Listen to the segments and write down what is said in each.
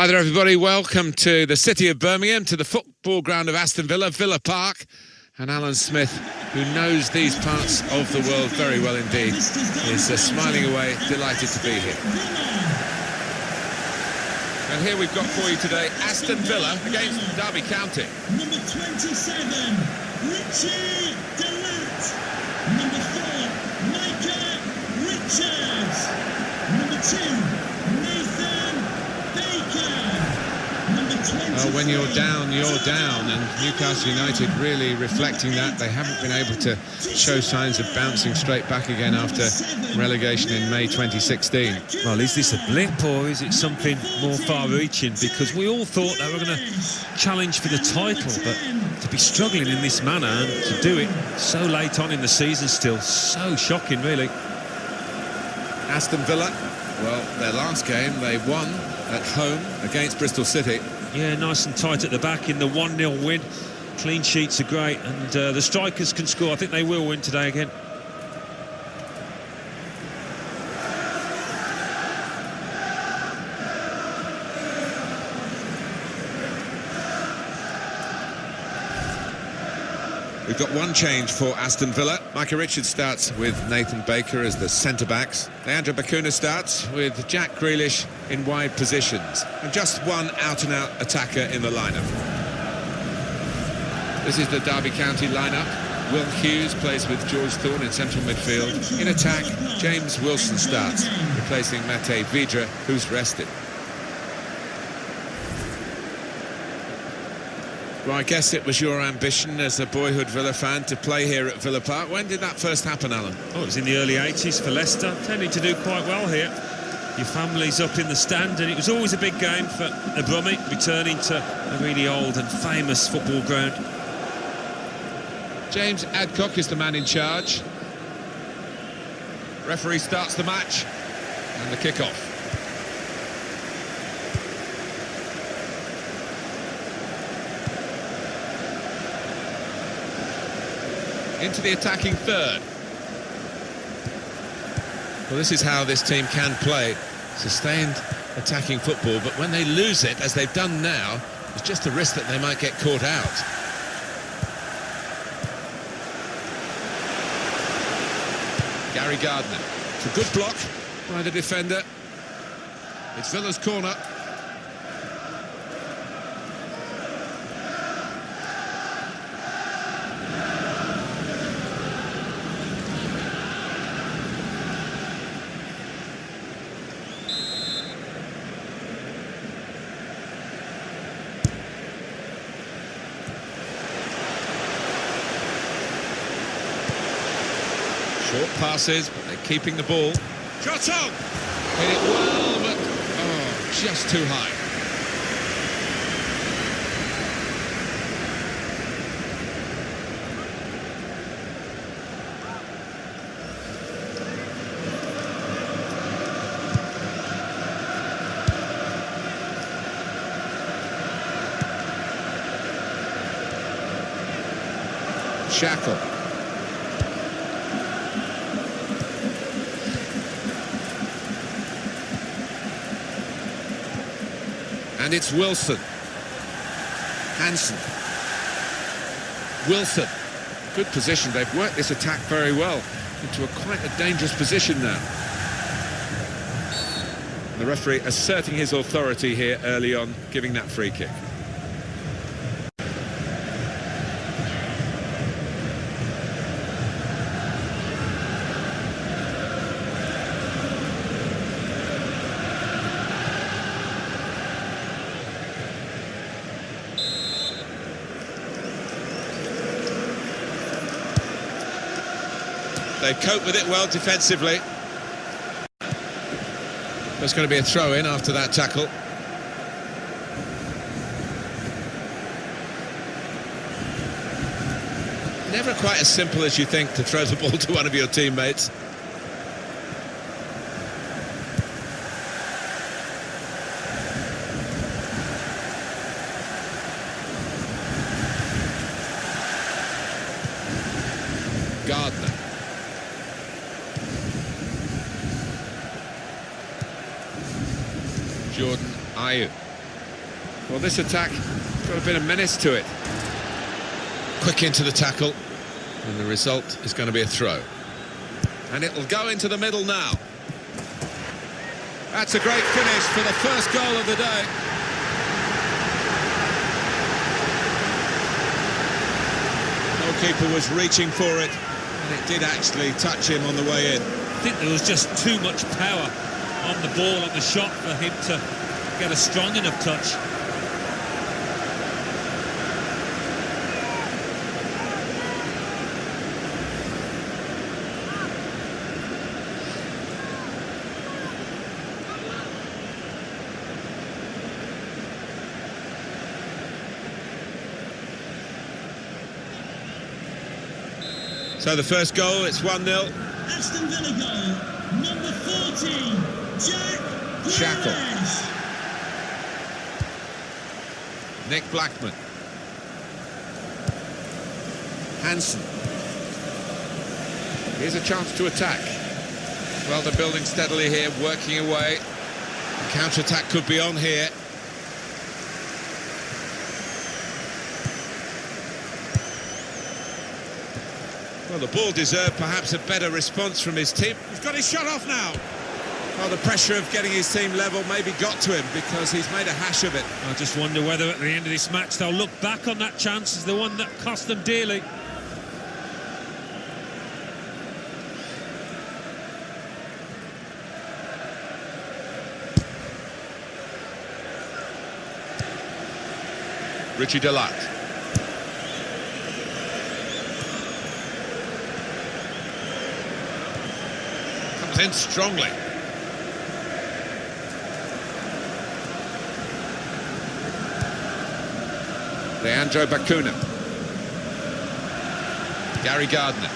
Hi there, everybody. Welcome to the city of Birmingham, to the football ground of Aston Villa, Villa Park. And Alan Smith, who knows these parts of the world very well indeed, is smiling away, delighted to be here. And here we've got for you today Aston Villa against Derby County. Number 27, Richie Delat. Number 4, Micah Richards. Number 2, Nathan Baker. Number 20. Well, when you're down, and Newcastle United really reflecting that. They haven't been able to show signs of bouncing straight back again after relegation in May 2016. Well, is this a blip or is it something more far-reaching? Because we all thought they were going to challenge for the title, but to be struggling in this manner and to do it so late on in the season still, so shocking, really. Aston Villa, well, their last game they won at home against Bristol City. Yeah, nice and tight at the back in the 1-0 win. Clean sheets are great, and the strikers can score. I think they will win today again. We've got one change for Aston Villa. Micah Richards starts with Nathan Baker as the centre-backs. Leandro Bacuna starts with Jack Grealish in wide positions. And just one out-and-out attacker in the lineup. This is the Derby County lineup. Will Hughes plays with George Thorne in central midfield. In attack, James Wilson starts, replacing Mate Vidra, who's rested. Well, I guess it was your ambition as a boyhood Villa fan to play here at Villa Park. When did that first happen, Alan? Oh, it was in the early 80s for Leicester. Tended to do quite well here. Your family's up in the stand, and it was always a big game for the Brummie, returning to a really old and famous football ground. James Adcock is the man in charge. Referee starts the match, and the kick-off. Into the attacking third. Well, this is how this team can play. Sustained attacking football, but when they lose it, as they've done now, it's just a risk that they might get caught out. Gary Gardner. It's a good block by the defender. It's Villa's corner. Short passes, but they're keeping the ball. Shot on! Hit it well, but just too high. Shackle. And it's Wilson. Hansen. Wilson. Good position. They've worked this attack very well into quite a dangerous position now. The referee asserting his authority here early on, giving that free kick. They cope with it well defensively. There's going to be a throw-in after that tackle. Never quite as simple as you think to throw the ball to one of your teammates. Gardner. Jordan Ayew. Well, this attack got a bit of menace to it. Quick into the tackle, and the result is going to be a throw. And it'll go into the middle now. That's a great finish for the first goal of the day. Goalkeeper was reaching for it, and it did actually touch him on the way in. I think there was just too much power on the ball, on the shot, for him to get a strong enough touch. So the first goal, it's 1-0. Aston Villa goal, number 14, Jack Shackle. Grealish. Nick Blackman. Hansen. Here's a chance to attack. Well, they're building steadily here, working away. The counter-attack could be on here. Well, the ball deserved perhaps a better response from his team. He's got his shot off now. Well, the pressure of getting his team level maybe got to him because he's made a hash of it. I just wonder whether at the end of this match they'll look back on that chance as the one that cost them dearly. Richie Delat. Comes in strongly. Leandro Bacuna. Gary Gardner.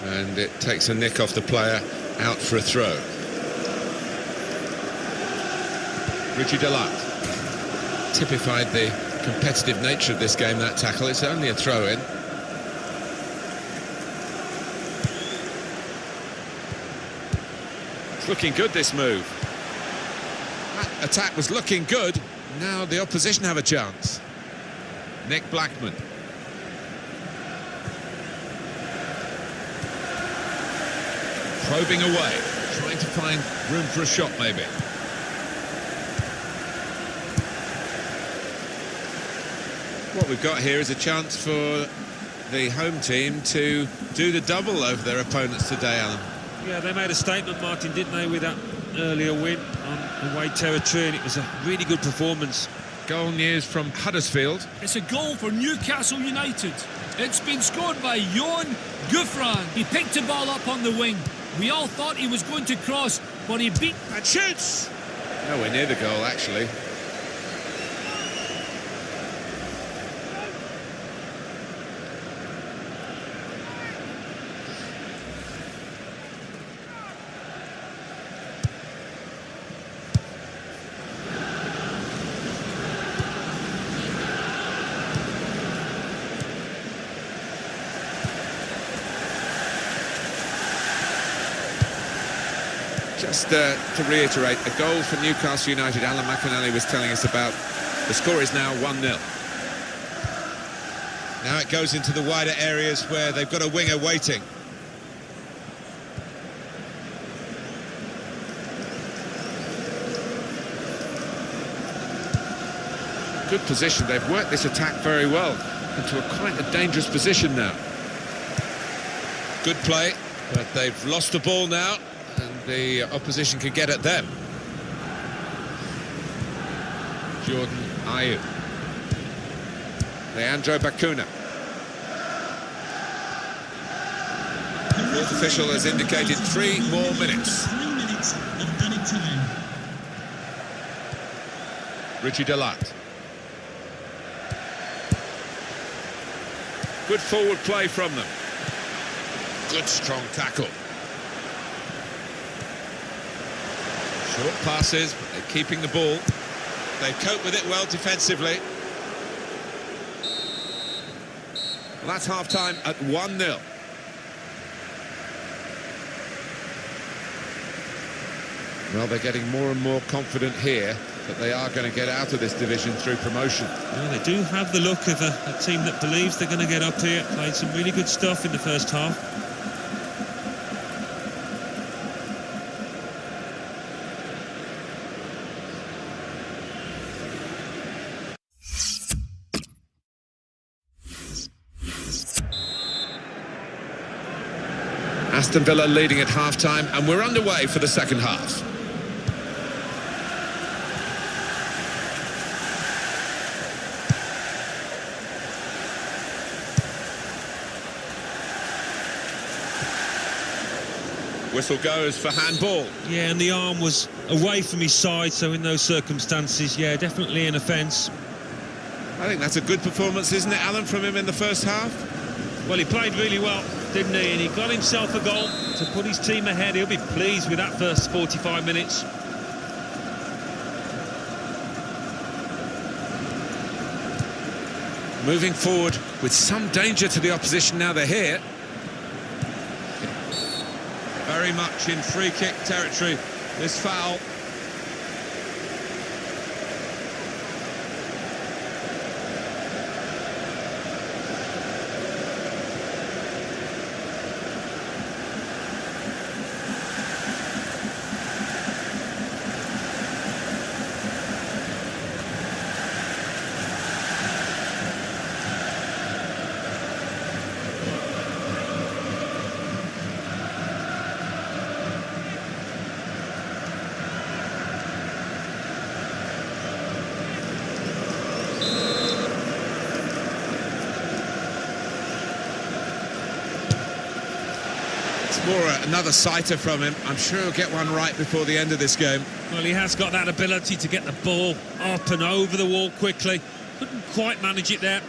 And it takes a nick off the player, out for a throw. Richie Delat. Typified the competitive nature of this game, that tackle. It's only a throw-in. It's looking good, this move. That attack was looking good. Now the opposition have a chance. Nick Blackman. Probing away, trying to find room for a shot maybe. What we've got here is a chance for the home team to do the double over their opponents today, Alan. Yeah, they made a statement, Martin, didn't they, with that earlier win on away territory, and it was a really good performance. Goal news from Huddersfield. It's a goal for Newcastle United. It's been scored by Jon Gouffran. He picked the ball up on the wing. We all thought he was going to cross, but he beat And shoots! Nowhere near the goal, actually. Just to reiterate, a goal for Newcastle United, Alan McInally was telling us about. The score is now 1-0. Now it goes into the wider areas where they've got a winger waiting. Good position, they've worked this attack very well into quite a dangerous position now. Good play, but they've lost the ball now. And the opposition can get at them. Jordan Ayew. Leandro Bacuna. The fourth official has indicated 3 more minutes. 3 minutes of added time. Richie Delat. Good forward play from them. Good strong tackle. Short passes, but they're keeping the ball. They cope with it well defensively. Well, that's half-time at 1-0. Well, they're getting more and more confident here that they are going to get out of this division through promotion. Well, they do have the look of a team that believes they're going to get up here. Played some really good stuff in the first half. Aston Villa leading at half-time, and we're underway for the second half. Whistle goes for handball. Yeah, and the arm was away from his side, so in those circumstances, yeah, definitely an offence. I think that's a good performance, isn't it, Alan, from him in the first half? Well, he played really well, didn't he? And he got himself a goal to put his team ahead. He'll be pleased with that first 45 minutes. Moving forward with some danger to the opposition now they're here. Very much in free-kick territory, this foul. More another sighter from him. I'm sure he'll get one right before the end of this game. Well, he has got that ability to get the ball up and over the wall quickly. Couldn't quite manage it there.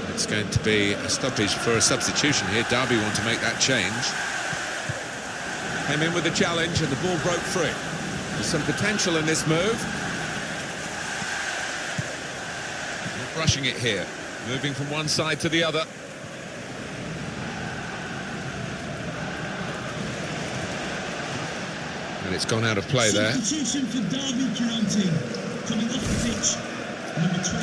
It's going to be a stoppage for a substitution here. Derby want to make that change. Came in with the challenge and the ball broke free. There's some potential in this move. Not rushing it here. Moving from one side to the other. And it's gone out of play there. Substitution for Derby County. Coming off the pitch.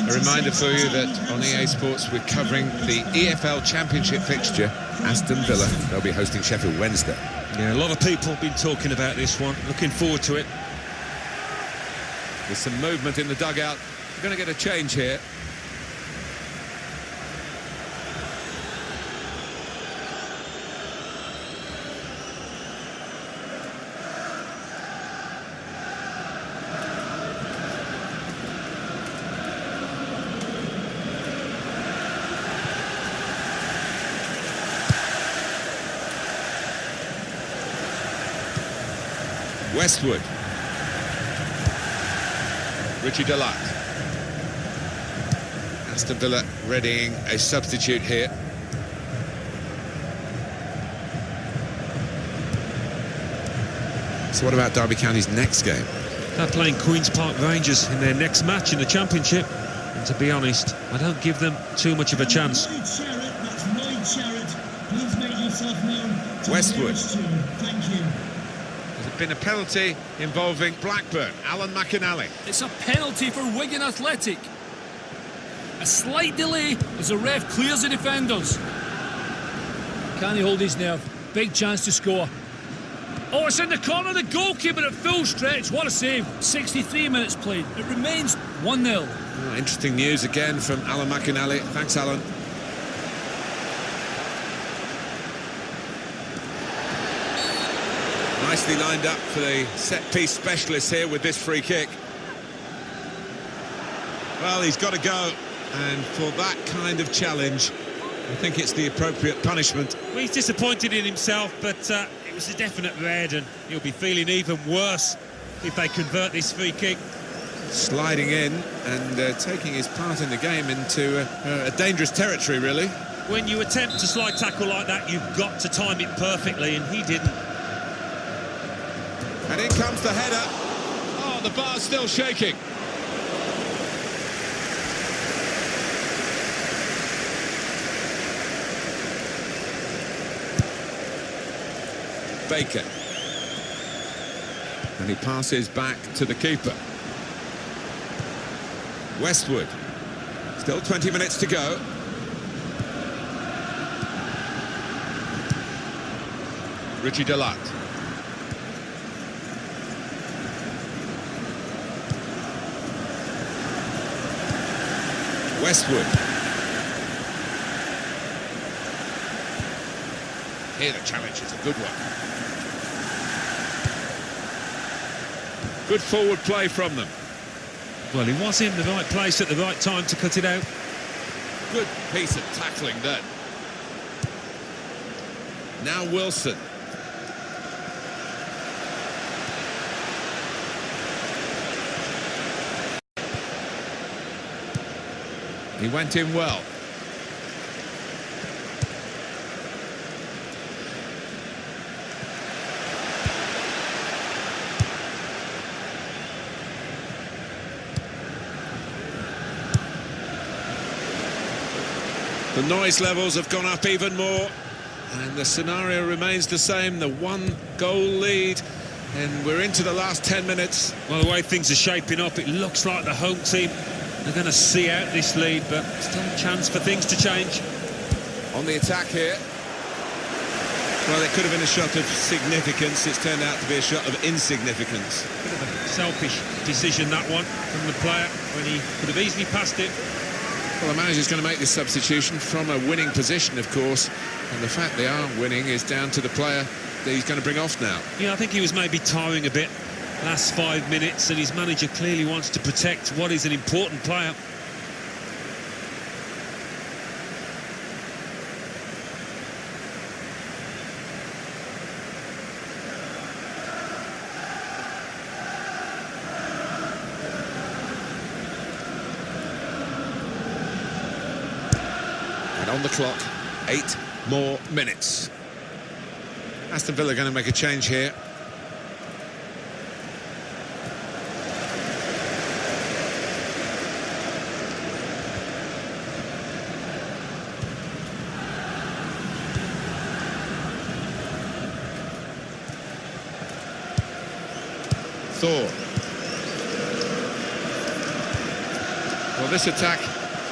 A reminder for you that on EA Sports we're covering the EFL Championship fixture. Aston Villa, they'll be hosting Sheffield Wednesday. Yeah, a lot of people have been talking about this one. Looking forward to it. There's some movement in the dugout. We're going to get a change here. Westwood. Richie Delatte. Aston Villa readying a substitute here. So what about Derby County's next game? They're playing Queen's Park Rangers in their next match in the Championship. And to be honest, I don't give them too much of a chance. Please make yourself known to Westwood. Thank you. Been a penalty involving Blackburn. Alan McInally. It's a penalty for Wigan Athletic. A slight delay as the ref clears the defenders. Can he hold his nerve? Big chance to score. Oh, it's in the corner. The goalkeeper at full stretch. What a save. 63 minutes played. It remains 1-0. Oh, interesting news again from Alan McInally. Thanks, Alan. Nicely lined up for the set-piece specialist here with this free kick. Well, he's got to go, and for that kind of challenge, I think it's the appropriate punishment. Well, he's disappointed in himself, but it was a definite red, and he'll be feeling even worse if they convert this free kick. Sliding in and taking his part in the game into a dangerous territory, really. When you attempt to slide tackle like that, you've got to time it perfectly, and he didn't. And in comes the header. Oh, the bar's still shaking. Baker. And he passes back to the keeper. Westwood. Still 20 minutes to go. JiraJira. Westwood. Here the challenge is a good one. Good forward play from them. Well, he was in the right place at the right time to cut it out. Good piece of tackling then. Now Wilson. He went in well. The noise levels have gone up even more, and the scenario remains the same, the one-goal lead, and we're into the last 10 minutes. Well, the way things are shaping up, it looks like the home team are going to see out this lead, but still a chance for things to change. On the attack here. Well, it could have been a shot of significance. It's turned out to be a shot of insignificance. Bit of a selfish decision, that one, from the player, when he could have easily passed it. Well, the manager's going to make this substitution from a winning position, of course, and the fact they are winning is down to the player that he's going to bring off now. Yeah, I think he was maybe tiring a bit last 5 minutes, and his manager clearly wants to protect what is an important player. And on the clock, 8 more minutes. Aston Villa going to make a change here. Thor. Well, this attack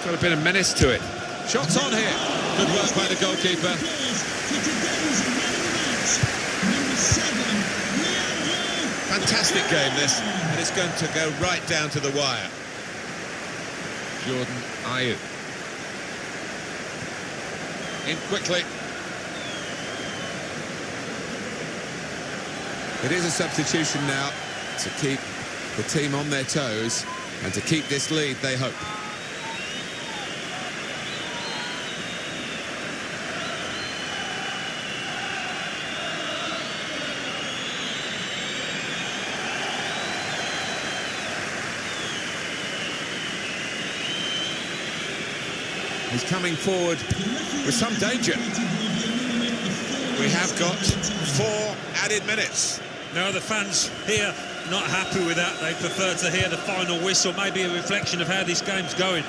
got a bit of menace to it. Shots on here. Good work by the goalkeeper. Fantastic game this, and it's going to go right down to the wire. Jordan Ayew. In quickly. It is a substitution now to keep the team on their toes and to keep this lead, they hope. He's coming forward with some danger. We have got 4 added minutes. No, the fans here not happy with that. They prefer to hear the final whistle, maybe a reflection of how this game's going.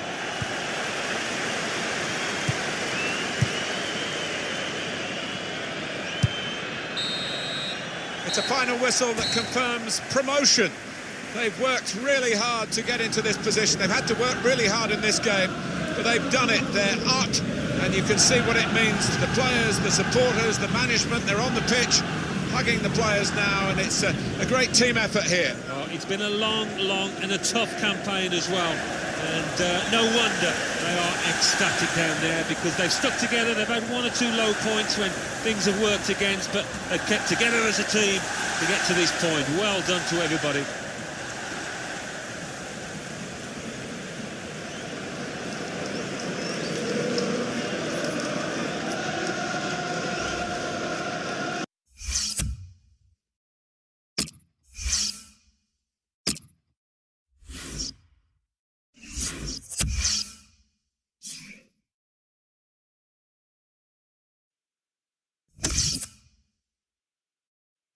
It's a final whistle that confirms promotion. They've worked really hard to get into this position. They've had to work really hard in this game, but they've done it. They're art, and you can see what it means to the players, the supporters, the management. They're on the pitch, hugging the players now, and it's a great team effort here. Oh, it's been a long and a tough campaign as well, and no wonder they are ecstatic down there, because they've stuck together. They've had 1 or 2 low points when things have worked against, but they've kept together as a team to get to this point. Well done to everybody.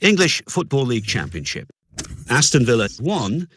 English Football League Championship. Aston Villa won